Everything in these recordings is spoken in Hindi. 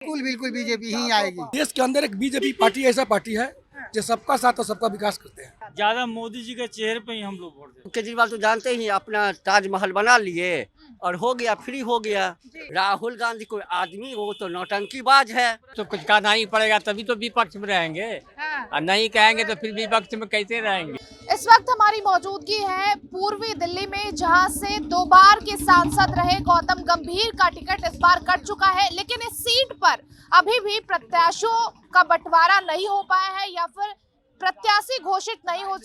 बिल्कुल बिल्कुल बीजेपी ही आएगी। देश के अंदर एक बीजेपी पार्टी ऐसा पार्टी है जो सबका साथ और सबका विकास करते हैं। ज्यादा मोदी जी के चेहरे पे ही हम लोग वोट देते केजरीवाल तो जानते ही अपना ताजमहल बना लिए और हो गया, फ्री हो गया। राहुल गांधी कोई आदमी, वो तो नौटंकीबाज है। तो कुछ कहना ही पड़ेगा, तभी तो विपक्ष में रहेंगे। और नहीं कहेंगे तो फिर विपक्ष में कैसे रहेंगे। इस वक्त हमारी मौजूदगी है पूर्वी दिल्ली में, जहां से 2 बार के सांसद रहे गौतम गंभीर का टिकट इस बार कट चुका है, लेकिन इस सीट पर अभी भी प्रत्याशियों का बंटवारा नहीं हो पाया है या फिर प्रत्याशी घोषित नहीं हो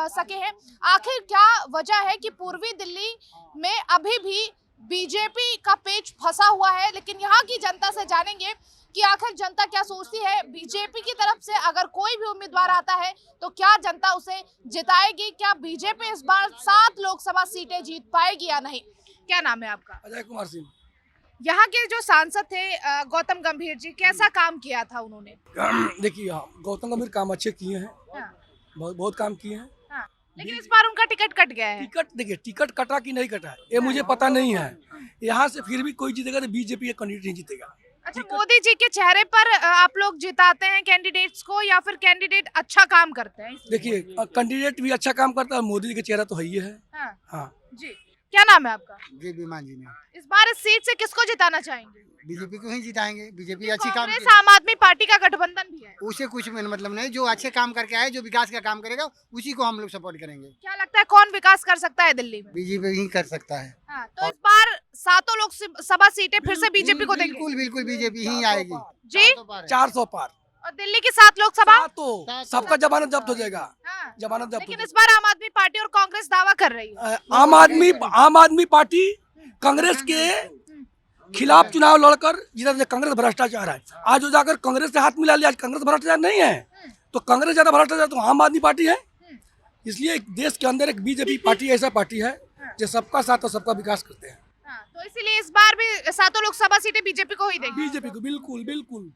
सके हैं। आखिर क्या वजह है कि पूर्वी दिल्ली में अभी भी बीजेपी का पेच फंसा हुआ है, लेकिन यहाँ की जनता से जानेंगे कि आखिर जनता क्या सोचती है। बीजेपी की तरफ से अगर कोई भी उम्मीदवार आता है तो क्या जनता उसे जिताएगी? क्या बीजेपी इस बार 7 लोकसभा सीटें जीत पाएगी या नहीं? क्या नाम है आपका? अजय कुमार सिंह। यहाँ के जो सांसद थे गौतम गंभीर जी, कैसा काम किया था उन्होंने? देखिए, गौतम गंभीर काम अच्छे किए हैं। हाँ। बहुत काम किए हैं। हाँ। लेकिन इस बार उनका टिकट कट गया है। टिकट देखिए, टिकट कटा कि नहीं कटा ये मुझे पता नहीं है। यहाँ से फिर भी कोई जीतेगा तो बीजेपी का कैंडिडेट नहीं जीतेगा। अच्छा, मोदी जी के चेहरे पर आप लोग जिताते हैं कैंडिडेट्स को या फिर कैंडिडेट अच्छा काम करते हैं? देखिए, कैंडिडेट भी अच्छा काम करता है, मोदी जी का चेहरा तो है ही है। हाँ। हाँ जी, क्या नाम है आपका? जी विमान जी ने इस बार इस सीट से किसको जिताना चाहेंगे? बीजेपी को ही जिताएंगे। बीजेपी अच्छी काम कांग्रेस आम आदमी पार्टी का गठबंधन भी है। उसे कुछ मतलब नहीं, जो अच्छे काम करके आए, जो विकास का काम करेगा उसी को हम लोग सपोर्ट करेंगे। क्या लगता है कौन विकास कर सकता है दिल्ली में? बीजेपी ही कर सकता है। हाँ, तो इस बार 7 लोकसभा सीटें फिर से बीजेपी को देंगे? बिल्कुल बिल्कुल बीजेपी ही आएगी जी। 400 पार और दिल्ली की 7 लोकसभा? तो सबका जमानत जब्त हो जाएगा। हाँ। जमानत जब्त हो लेकिन इस बार आम आदमी पार्टी और कांग्रेस दावा कर रही है। आम आदमी पार्टी कांग्रेस के खिलाफ चुनाव लड़कर जिधर कांग्रेस भ्रष्टाचार है, आज वो जाकर कांग्रेस से हाथ मिला लिया। आज कांग्रेस भ्रष्टाचार नहीं है तो कांग्रेस ज्यादा भ्रष्टाचार तो आम आदमी पार्टी है। इसलिए देश के अंदर एक बीजेपी पार्टी ऐसा पार्टी है जो सबका साथ और सबका विकास करते हैं। हाँ, तो इसीलिए इस बार भी 7 लोकसभा सीटें बीजेपी को ही देंगे? बीजेपी को बिल्कुल बिल्कुल।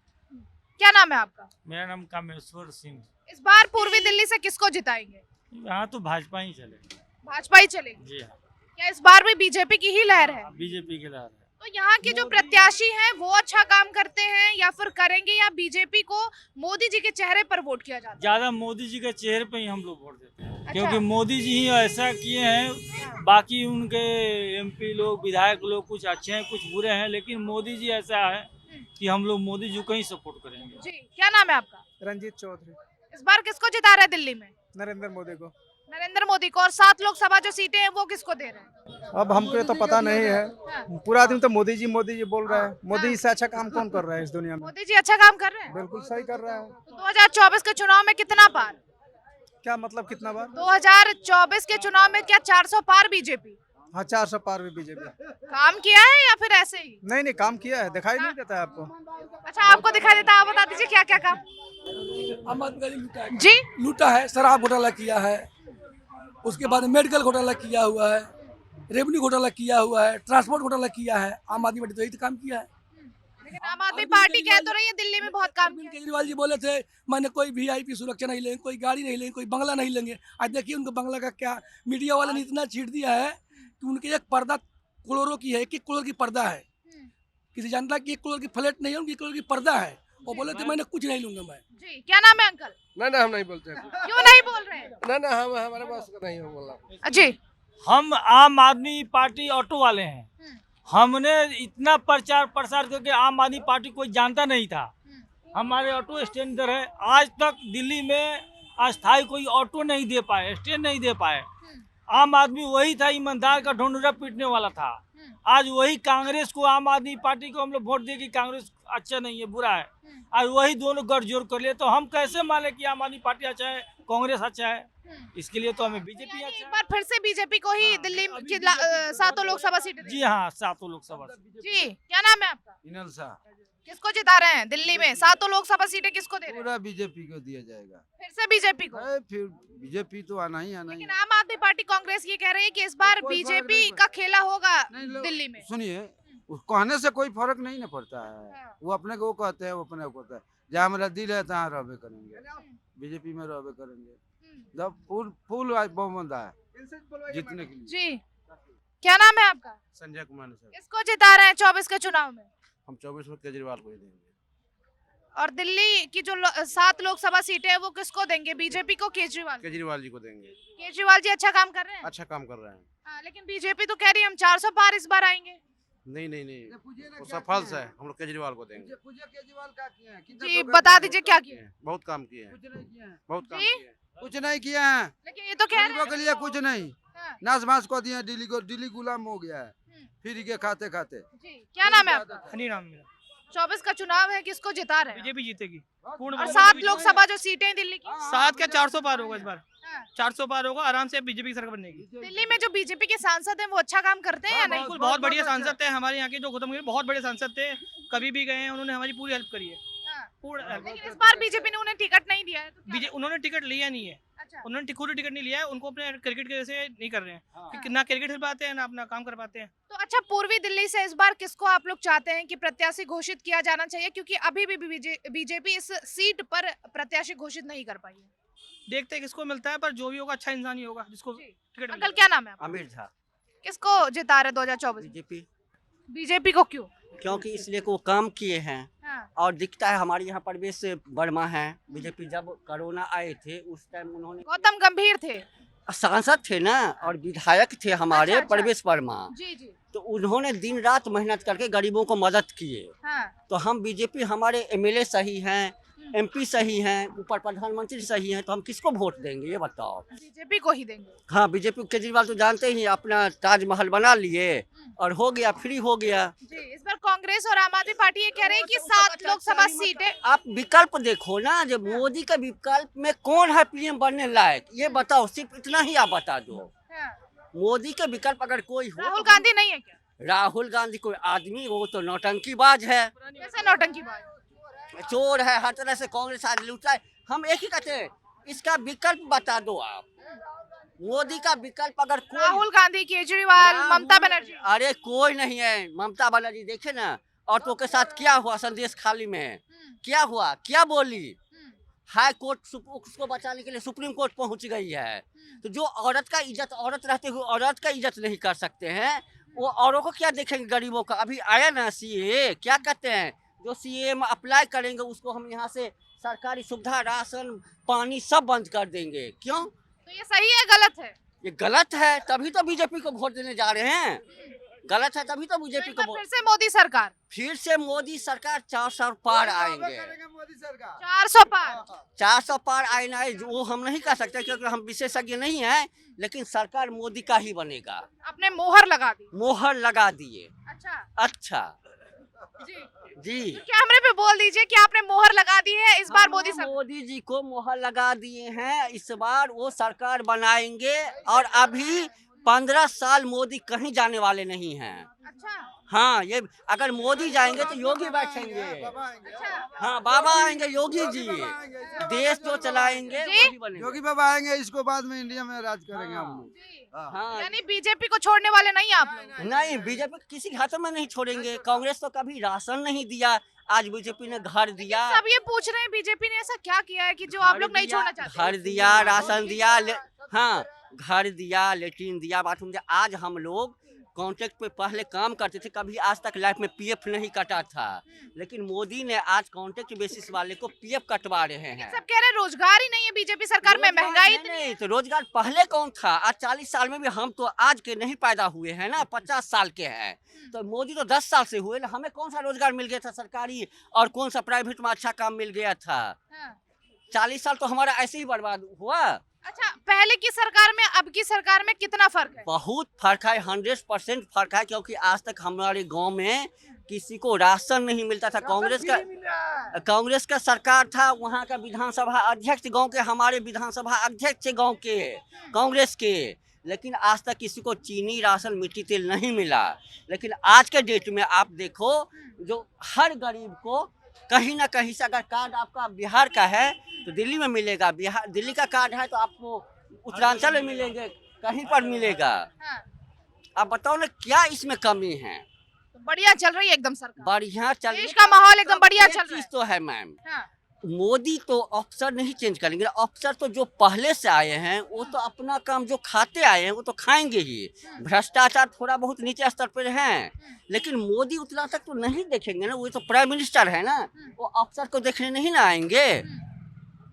क्या नाम है आपका? मेरा नाम कामेश्वर सिंह। इस बार पूर्वी दिल्ली से किसको जिताएंगे? यहाँ तो भाजपा ही चले। भाजपा ही चलेगी? जी हाँ, क्या इस बार भी बीजेपी की ही लहर है? बीजेपी के लहर है। तो यहाँ के जो प्रत्याशी हैं वो अच्छा काम करते हैं या फिर करेंगे, या बीजेपी को मोदी जी के चेहरे पर वोट किया जाता है? ज्यादा मोदी जी के चेहरे पे ही हम लोग वोट देते हैं। अच्छा। क्योंकि मोदी जी ही ऐसा किए हैं। बाकी उनके एमपी लोग, विधायक लोग कुछ अच्छे हैं कुछ बुरे हैं, लेकिन मोदी जी ऐसा है कि हम लोग मोदी जी को ही सपोर्ट करेंगे। जी, क्या नाम है आपका? रंजीत चौधरी। इस बार किसको जिता रहे हैं दिल्ली में? नरेंद्र मोदी को। नरेंद्र मोदी को। और 7 लोकसभा जो सीटें हैं वो किसको दे रहे हैं? अब हमको ये तो पता नहीं है, पूरा दिन तो मोदी जी बोल रहा है। मोदी जी से अच्छा काम कौन कर रहा है इस दुनिया में? मोदी जी अच्छा काम कर रहे हैं? बिल्कुल सही कर रहा है। तो 2024 के चुनाव में कितना पार? क्या मतलब कितना बार? 2024 के चुनाव में क्या 400 पार बीजेपी? हाँ, 400 पार भी बीजेपी। काम किया है या फिर ऐसे ही? नहीं काम किया है, दिखाई नहीं देता है आपको? अच्छा, आपको दिखाई देता है, आप बता दीजिए क्या क्या काम? आम आदमी का लूटा है जी, लूटा है, शराब घोटाला किया है, उसके बाद मेडिकल घोटाला किया हुआ है, रेवेन्यू घोटाला किया हुआ है, ट्रांसपोर्ट घोटाला किया है। आम आदमी पार्टी तो यही तो काम किया है। लेकिन आम आदमी पार्टी कह तो रही है दिल्ली में बहुत काम किया है। केजरीवाल जी बोले थे मैंने कोई वीआईपी सुरक्षा नहीं लेंगे, कोई गाड़ी नहीं लेंगे, कोई बंगला नहीं लेंगे। आज देखिए उनको बंगला का क्या, मीडिया वाले ने इतना छीट दिया है कि उनके एक पर्दा करोड़ों की है, 1 करोड़ की पर्दा है। किसी जानता कि 1 करोड़ की फ्लैट नहीं है, उनकी 1 करोड़ की पर्दा है। वो बोले थे मैंने कुछ नहीं लूंगा मैं। जी, क्या नाम है अंकल? ना हम नहीं बोलते हैं। क्यों नहीं बोल रहे हैं? ना हम हमारे पास का नहीं हो बोलना। जी, हम आम आदमी पार्टी ऑटो वाले हैं। हमने इतना प्रचार प्रसार करके आम आदमी पार्टी कोई जानता नहीं था। हमारे ऑटो स्टैंड इधर है, आज तक दिल्ली में अस्थायी कोई ऑटो नहीं दे पाए, स्टैंड नहीं दे पाए। आम आदमी वही था, ईमानदार का ढोंढुरा पीटने वाला था। आज वही कांग्रेस को, आम आदमी पार्टी को हम लोग वोट दे कि कांग्रेस अच्छा नहीं है, बुरा है। आज वही दोनों गठजोड़ कर लिए तो हम कैसे माने कि आम आदमी पार्टी अच्छा है, कांग्रेस अच्छा है? इसके लिए तो हमें बीजेपी एक अच्छा बार फिर से बीजेपी को ही दिल्ली की 7 लोकसभा सीटें है। देंगे। जी हाँ, 7 लोकसभा। जी, क्या नाम है आपका? इनल शाह। किसको जिता रहे हैं दिल्ली में? 7 लोकसभा सीटें किसको दे रहे हैं? पूरा बीजेपी को दिया जाएगा। फिर से बीजेपी को? फिर बीजेपी तो आना ही लेकिन आम आदमी पार्टी कांग्रेस ये कह रही है कि इस बार कोई फर्क बीजेपी नहीं का खेला होगा नहीं, दिल्ली में। सुनिए, उस कहने से कोई फर्क नहीं ना पड़ता है। हाँ। वो अपने को कहते हैं, वो अपने को कहता है। जहाँ मेरा दिल है तहाँ रहबे करेंगे, बीजेपी में रहबे करेंगे। जब फुल बहुमत है जीतने के लिए। जी, क्या नाम है आपका? संजय कुमार सर। किसको जिता रहे हैं 24 के चुनाव में? हम 24 में केजरीवाल को ही देंगे। और दिल्ली की जो 7 लोकसभा सीटें हैं वो किसको देंगे, बीजेपी को, केजरीवाल? केजरीवाल जी को देंगे। केजरीवाल जी अच्छा काम कर रहे हैं। अच्छा काम कर रहे हैं। हाँ, लेकिन बीजेपी तो कह रही है हम 400 पार इस बार आएंगे। नहीं नहीं नहीं, वो सफल है, हम लोग केजरीवाल को देंगे। केजरीवाल क्या किए हैं? जी बता दीजिए क्या किया है? बहुत काम किए हैं, कुछ नहीं किए हैं। बहुत काम जी? किए हैं। कुछ नहीं किए हैं। लेकिन ये तो कह रहे गरीबों के हैं लिए कुछ नहीं, हाँ, नाश भास को दिए। दिल्ली गुलाम हो गया है फ्री के खाते खाते। जी क्या नाम है आपका? हनी नाम मेरा। 24 का चुनाव है, किसको जिता रहे हैं? बीजेपी जीतेगी पूर्ण और 7 लोकसभा जो सीटें हैं दिल्ली की, 7 क्या 400 पार होगा इस बार। हाँ। 400 पार होगा, आराम से बीजेपी की सरकार बनेगी। दिल्ली में जो बीजेपी के सांसद हैं वो अच्छा काम करते हैं या नहीं? बिल्कुल, बहुत बढ़िया सांसद थे हमारे यहाँ के, जो गौतम गंभीर बहुत बड़े सांसद थे, कभी भी गए हैं उन्होंने हमारी पूरी हेल्प करी है, हाँ। पूर्ण हेल्प। लेकिन इस बार बीजेपी ने उन्हें टिकट नहीं दिया है तो क्या? उन्होंने टिकट लिया नहीं है, अच्छा उन्होंने खुद टिकट नहीं लिया है, उनको अपने क्रिकेट के वजह से नहीं कर रहे हैं, क्योंकि ना क्रिकेट खेल पाते हैं ना अपना काम कर पाते हैं। तो अच्छा, पूर्वी दिल्ली से इस बार किसको आप लोग चाहते हैं कि प्रत्याशी घोषित किया जाना चाहिए, क्योंकि अभी भी बीजेपी इस सीट पर प्रत्याशी घोषित नहीं कर पाई है? देखते हैं किसको मिलता है, पर जो भी होगा अच्छा इंसान ही होगा जिसको जी। टिकट अंकल मिलेगा। क्या नाम है आपका? अमीर झा। किसको जिता रहे 2024? बीजेपी, बीजेपी को क्यों? क्योंकि इसलिए को काम किए हैं हाँ। और दिखता है हमारे यहाँ प्रवेश वर्मा है। बीजेपी जब कोरोना आए थे उस टाइम उन्होंने गौतम गंभीर थे। सांसद थे ना और विधायक थे हमारे अच्छा, अच्छा। प्रवेश वर्मा, जी जी तो उन्होंने दिन रात मेहनत करके गरीबों को मदद किए। हाँ। तो हम बीजेपी, हमारे एमएलए सही हैं, एमपी सही हैं, ऊपर प्रधानमंत्री सही हैं, तो हम किसको वोट देंगे ये बताओ? बीजेपी को ही देंगे। हाँ, बीजेपी। केजरीवाल तो जानते ही अपना ताजमहल बना लिए और हो गया, फ्री हो गया। जी, इस बार कांग्रेस और आम आदमी पार्टी ये कह रहे हैं कि 7 लोकसभा सीटें। आप विकल्प देखो ना, जब मोदी का विकल्प में कौन है पीएम बनने लायक, ये बताओ, सिर्फ इतना ही आप बता दो। हाँ। मोदी का विकल्प अगर कोई हो, राहुल गांधी नहीं है क्या? राहुल गांधी कोई आदमी हो तो नौटंकीबाज है, कैसे नौटंकीबाज? चोर है, हर तरह से कांग्रेस आज लूटा है। हम एक ही कहते हैं, इसका विकल्प बता दो आप। मोदी का विकल्प अगर कोई, राहुल गांधी, केजरीवाल, ममता बनर्जी। अरे कोई नहीं है। ममता बनर्जी देखे ना ऑटो के साथ क्या हुआ, संदेश खाली में क्या हुआ, क्या बोली? हाई कोर्ट उसको बचाने के लिए सुप्रीम कोर्ट पहुंच गई है। तो जो औरत का इज्जत, औरत रहते हुए औरत का इज्जत नहीं कर सकते हैं, वो औरों को क्या देखेंगे, गरीबों का? अभी आया ना सीए, क्या कहते हैं, जो सीए में अप्लाई करेंगे उसको हम यहाँ से सरकारी सुविधा, राशन, पानी सब बंद कर देंगे। क्यों? तो ये सही है गलत है? ये गलत है, तभी तो बीजेपी को वोट देने जा रहे हैं। गलत है तभी तो बीजेपी को फिर से मोदी सरकार। फिर से मोदी सरकार 400 पार आएंगे। मोदी सरकार 400 पार। 400 पार आना है वो हम नहीं कह सकते, क्योंकि हम विशेषज्ञ नहीं हैं, लेकिन सरकार मोदी का ही बनेगा। आपने मोहर लगा दी। मोहर लगा दिए। अच्छा अच्छा जी जी, कैमरे पे बोल दीजिए कि आपने मोहर लगा दी है इस बार मोदी सरकार। मोदी जी को मोहर लगा दिए हैं, इस बार वो सरकार बनाएंगे। और अभी 15 साल मोदी कहीं जाने वाले नहीं हैं। अच्छा हाँ, ये अगर मोदी जाएंगे तो योगी बैठेंगे। अच्छा हाँ, बाबा आएंगे, योगी जी देश जो चलाएंगे जी? वही बनेंगे। योगी बाबा आएंगे, इसको बाद में इंडिया में राज करेंगे हम लोग। जी। हाँ, यानी बीजेपी को छोड़ने वाले नहीं आप लोग? नहीं, बीजेपी किसी के हाथों में नहीं छोड़ेंगे। कांग्रेस तो कभी राशन नहीं दिया, आज बीजेपी ने घर दिया। सब ये पूछ रहे हैं बीजेपी ने ऐसा क्या किया है कि जो आप लोग नहीं छोड़ना चाहते? घर दिया, राशन दिया, हाँ, घर दिया, लेटरिन दिया, बाथरूम दिया। आज हम लोग कॉन्ट्रैक्ट पे पहले काम करते थे, कभी आज तक लाइफ में पीएफ नहीं कटा था, लेकिन मोदी ने आज कॉन्ट्रैक्ट बेसिस वाले को पीएफ कटवा रहे हैं। सब कह रहे हैं रोजगार ही नहीं है बीजेपी सरकार में, महंगाई नहीं, तो रोजगार पहले कौन था? आज 40 साल में भी हम तो आज के नहीं पैदा हुए हैं ना, 50 साल के हैं। तो मोदी तो 10 साल से हुए ना, हमें कौन सा रोजगार मिल गया था सरकारी, और कौन सा प्राइवेट में अच्छा काम मिल गया था? 40 साल तो हमारा ऐसे ही बर्बाद हुआ। अच्छा, पहले की सरकार में अब की सरकार में कितना फर्क है? बहुत फर्क है, 100% फर्क है, क्योंकि आज तक हमारे गांव में किसी को राशन नहीं मिलता था। कांग्रेस का सरकार था, वहाँ का विधानसभा अध्यक्ष गांव के, हमारे विधानसभा अध्यक्ष गांव के कांग्रेस के, लेकिन आज तक किसी को चीनी, राशन, मिट्टी तेल नहीं मिला। लेकिन आज के डेट में आप देखो, जो हर गरीब को कहीं ना कहीं से, अगर कार्ड आपका बिहार का है तो दिल्ली में मिलेगा, बिहार दिल्ली का कार्ड है तो आपको उत्तरांचल में मिलेंगे, कहीं पर मिलेगा। हाँ। आप बताओ ना क्या इसमें कमी है? तो बढ़िया चल रही है एकदम सरकार, बढ़िया चल, देश का माहौल एकदम बढ़िया चल रहा है। चीज तो है मैम, हाँ। मोदी तो अफसर नहीं चेंज करेंगे, अफसर तो जो पहले से आए हैं वो तो अपना काम जो खाते आए हैं वो तो खाएंगे ही। भ्रष्टाचार थोड़ा बहुत नीचे स्तर पर है, लेकिन मोदी उतना तक तो नहीं देखेंगे ना, वो तो प्राइम मिनिस्टर है ना, वो अफसर को देखने नहीं ना आएंगे।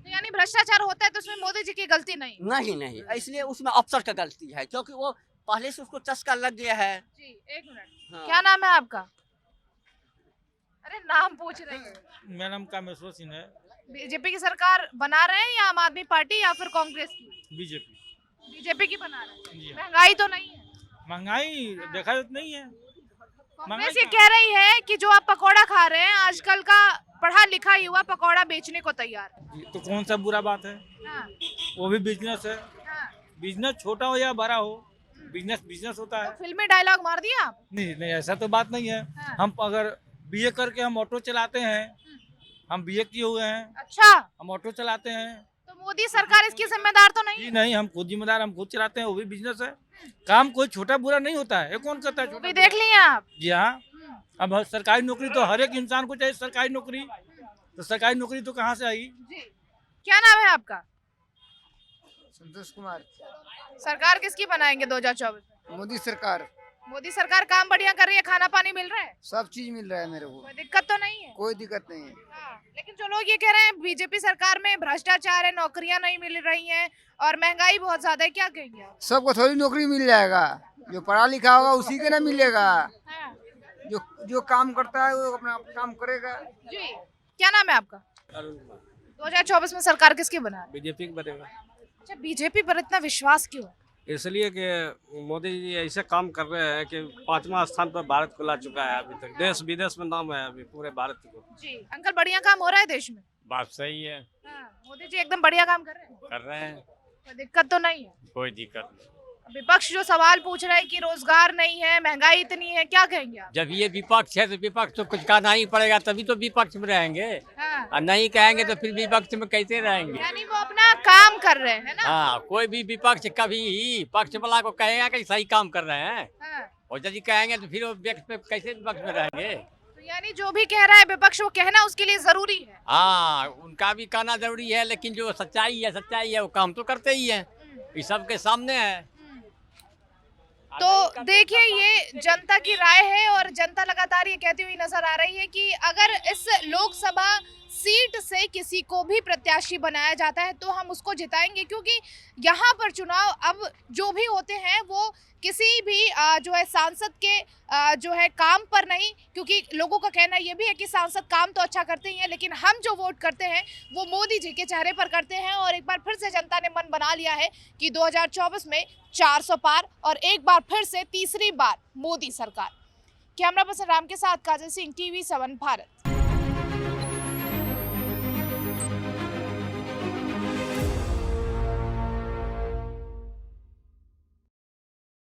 यानी भ्रष्टाचार होता है तो उसमें मोदी जी की गलती नहीं? नहीं, इसलिए उसमें अफसर का गलती है, क्योंकि वो पहले से उसको चस्का लग गया है। जी, एक मिनट। हाँ। क्या नाम है आपका? अरे नाम पूछ रही हूँ। मेरा नाम कामेश्वर सिंह है। बीजेपी की सरकार बना रहे हैं या आम आदमी पार्टी या फिर कांग्रेस की? बीजेपी। बीजेपी की बना रहे जी। हैं। महंगाई तो नहीं है? महंगाई देखा तो नहीं है। कांग्रेस ये कह रही है कि जो आप पकौड़ा खा रहे हैं, आजकल का पढ़ा लिखा युवा पकौड़ा बेचने को तैयार है। तो कौन सा बुरा बात है? हाँ, वो भी बिजनेस है। हाँ। बिजनेस छोटा हो या बड़ा हो, बिजनेस होता तो है। फिल्मी डायलॉग मार दिया आप? नहीं, ऐसा तो बात नहीं है। हाँ। हम अगर बीए करके हम ऑटो चलाते हैं, हम बीए किए हुए हैं, अच्छा, हम ऑटो चलाते हैं। तो मोदी सरकार इसकी जिम्मेदार तो नहीं जी है? नहीं, हम खुद जिम्मेदार, हम खुद चलाते हैं, वो भी बिजनेस है। काम कोई छोटा बुरा नहीं होता है। ये कौन कहता है वो छोटा भी बुरा? देख लिए आप? जी हाँ। अब सरकारी नौकरी तो हर एक इंसान को चाहिए, सरकारी नौकरी। तो सरकारी नौकरी तो कहाँ से आई? जी। क्या नाम है आपका? संतोष कुमार। सरकार किसकी बनाएंगे 2024 में? मोदी सरकार मोदी सरकार काम बढ़िया कर रही है, खाना पानी मिल रहा है, सब चीज मिल रहा है मेरे को, कोई दिक्कत तो नहीं है? कोई दिक्कत नहीं है। हाँ, लेकिन जो लोग ये कह रहे हैं बीजेपी सरकार में भ्रष्टाचार है, नौकरियां नहीं मिल रही हैं और महंगाई बहुत ज्यादा है, क्या कहेंगे आप? सबको थोड़ी नौकरी मिल जाएगा, जो पढ़ा लिखा होगा उसी के ना मिलेगा। हाँ, जो काम करता है वो अपना काम करेगा। जी। क्या नाम है आपका? 2024 में सरकार किसकी बना रही है? बीजेपी का बनेगा, अच्छा, बीजेपी पर इतना विश्वास क्यों है? इसलिए कि मोदी जी ऐसे काम कर रहे हैं कि 5वां स्थान पर भारत को ला चुका है। अभी तक देश विदेश में नाम है अभी पूरे भारत को। जी। अंकल, बढ़िया काम हो रहा है देश में? बात सही है, हाँ, मोदी जी एकदम बढ़िया काम कर रहे हैं, कोई दिक्कत तो नहीं है? कोई दिक्कत नहीं। विपक्ष जो सवाल पूछ रहा है कि रोजगार नहीं है, महंगाई इतनी है, क्या कहेंगे आप? जब ये विपक्ष है तो विपक्ष तो कुछ कहना ही पड़ेगा, तभी तो विपक्ष में रहेंगे। हाँ। और नहीं कहेंगे तो फिर विपक्ष में कैसे रहेंगे? यानी वो अपना काम कर रहे हैं ना? हाँ, कोई भी विपक्ष कभी ही पक्ष वाला को कहेगा कि सही काम कर रहे हैं, हाँ। और यदि कहेंगे तो फिर वो विपक्ष पे कैसे विपक्ष में रहेंगे? तो यानी जो भी कह रहा है विपक्ष, वो कहना उसके लिए जरूरी है। हाँ, उनका भी कहना जरूरी है, लेकिन जो सच्चाई है वो काम तो करते ही है, ये सबके सामने है। तो देखिए, ये जनता की राय है और जनता लगातार ये कहती हुई नजर आ रही है कि अगर इस लोकसभा सीट से किसी को भी प्रत्याशी बनाया जाता है तो हम उसको जिताएंगे, क्योंकि यहाँ पर चुनाव अब जो भी होते हैं वो किसी भी जो है सांसद के जो है काम पर नहीं, क्योंकि लोगों का कहना ये भी है कि सांसद काम तो अच्छा करते ही हैं, लेकिन हम जो वोट करते हैं वो मोदी जी के चेहरे पर करते हैं। और एक बार फिर से जनता ने मन बना लिया है कि 2024 में 400 पार और एक बार फिर से तीसरी बार मोदी सरकार। कैमरा पर्सन राम के साथ काजल सिंह, TV7 भारत।